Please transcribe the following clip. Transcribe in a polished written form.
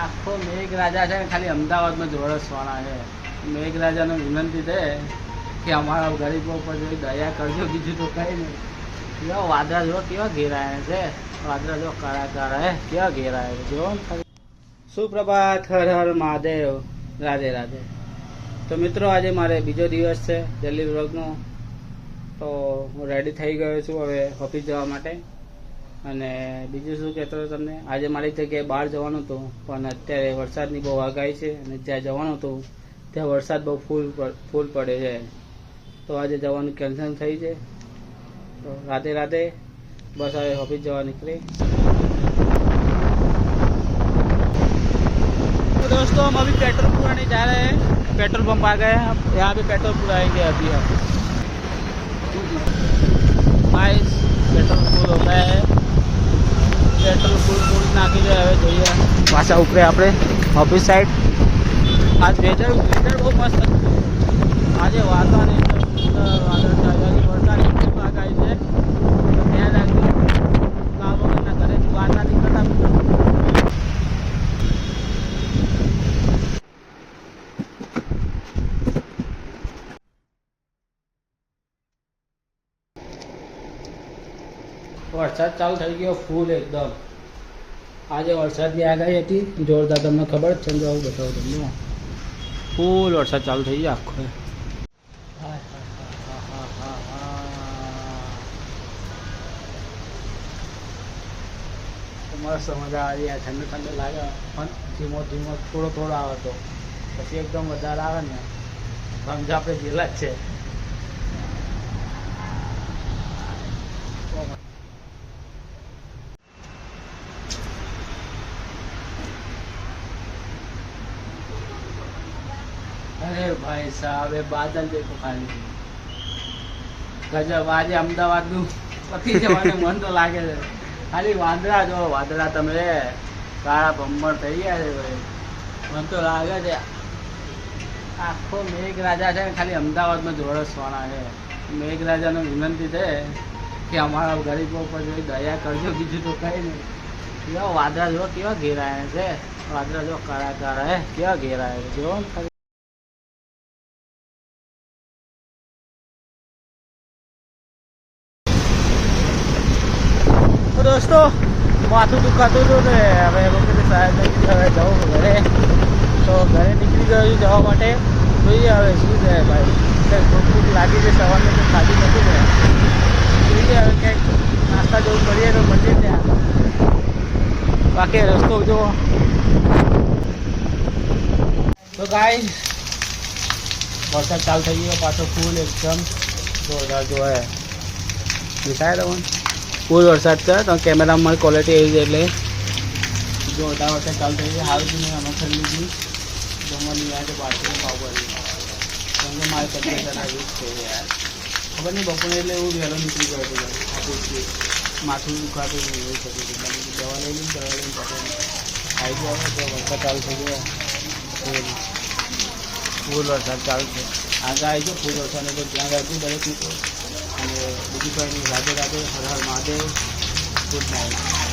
આખો મેઘરાજા છે ને ખાલી અમદાવાદમાં જ વરસવાના છે. મેઘરાજાને વિનંતી છે કે અમારા ગરીબો પર જોઈ દયા કરજો, બીજું તો કંઈ નહીં. કેવા વાદળા જો કેવા ઘેરાયા છે, વાદળા જો કાળા કાળા હે કેવા ઘેરાયા છે જો. સુપ્રભાત, હર હર મહાદેવ, રાધે રાધે. તો મિત્રો આજે મારે બીજો દિવસ છે દિલ્હી વ્લોગનો. તો હું રેડી થઈ ગયો છું હવે ઓફિસ જવા માટે. અને બીજું શું કહેતો હતો તમને, આજે મારી જગ્યાએ બહાર જવાનું હતું પણ અત્યારે વરસાદની બહુ આગાહી છે અને જ્યાં જવાનું હતું ત્યાં વરસાદ બહુ ફૂલ પડે છે. તો આજે જવાનું કેન્સલ થઈ છે. तो राधे राधे, बस अभी ऑफिस जवा निकले. तो दोस्तों हम अभी पेट्रोल पुराने जा रहे हैं. पेट्रोल पंप आ गए हैं, यहाँ पे पेट्रोल पुराएंगे अभी हम. गाइस पेट्रोल फूल हो गया है. पेट्रोल फूल नाखी जो है જોઈએ પાછા ઉપરે આપણે ઓફિસ સાઈડ. આજ વેધર બહુ મસ્ત હતું. આજે વાતાવરણ વાદળ ચાલ્યા વરસાદ આગાહી છે. ધ્યાન રાખજો, કામ વગરના ઘરેથી બહાર ના નીકળતા. વરસાદ ચાલુ થઈ ગયો ફૂલ એકદમ. આજે વરસાદની આગાહી હતી જોરદાર, તમને ખબર જ છે ને. આવું બતાવું તમને, ફૂલ વરસાદ ચાલુ થઈ ગયો આખો. મસ્ત મજા આવી. આ ઠંડો ઠંડો લાગે પણ ધીમો ધીમો થોડો થોડો આવે તો પછી એકદમ વધારે આવે ને સમજ આપણે જેલા જ છે. अरे भाई साहब ये बादल देखो खाली गजब. आज अमदावाद નું પતી જવાનું મન તો લાગે છે. ખાલી વાદળા જો વાદળા, તમે કાળા ભમર થઈ ગયા છે ભાઈ. મન તો લાગે છે આખો મેઘરાજા છે ને ખાલી અમદાવાદમાં જ વરસવાના છે. મેઘરાજાને વિનંતી છે કે અમારા ગરીબો પર જોઈ દયા કરજો, બીજું તો કંઈ નહીં. કેવા વાદળા જો કેવા ઘેરાયા છે, વાદળા જો કાળા કાળા હે કેવા ઘેરાયા છે જો. दोस्तों माथું દુખાતું હતું ને હવે વખતે સાહેબ હવે જાઉં ઘરે. તો ઘરે નીકળી ગયો છું જવા માટે. જોઈએ હવે શું છે ભાઈ, ભૂખ લાગી છે સવારનું તો ખાધી નથી ને. જોઈએ હવે કંઈક નાસ્તા જેવું કરીએ તો મળીએ ત્યાં. બાકી રસ્તો જો. તો ગાઈસ વરસાદ ચાલુ થઈ ગયો પાછો ફૂલ એકદમ જોરદાર જો હે. દેખાય તમને ફૂલ વરસાદ છે તો કેમેરામાં મારી ક્વોલિટી એવી છે એટલે જોરદાર વરસાદ ચાલુ થઈ ગયો. હાલ મેં અમે ખરી લીધી જમવાની યાદ બાળકોને પાવભાજી. કેમ કે મારી તબિયત આવી જ છે યાર. ખબર નહીં બપોરે એટલે એવું વહેલો નીકળી ગયો હતો. આપણું માથું દુખાતું એવું થતું હતું. દવા લઈ લઈને ખાઈ ગયો તો વરસાદ ચાલુ થઈ ગયો. ફૂલ વરસાદ ચાલુ છે. આગળ આવી ગયો ફૂલ વરસાદ તો ધ્યાન રાખજો દરેક મિત્રો. અને બીજું કંઈ રાધે રાધે, હર હર મહાદેવ, ગુડ નાઇટ.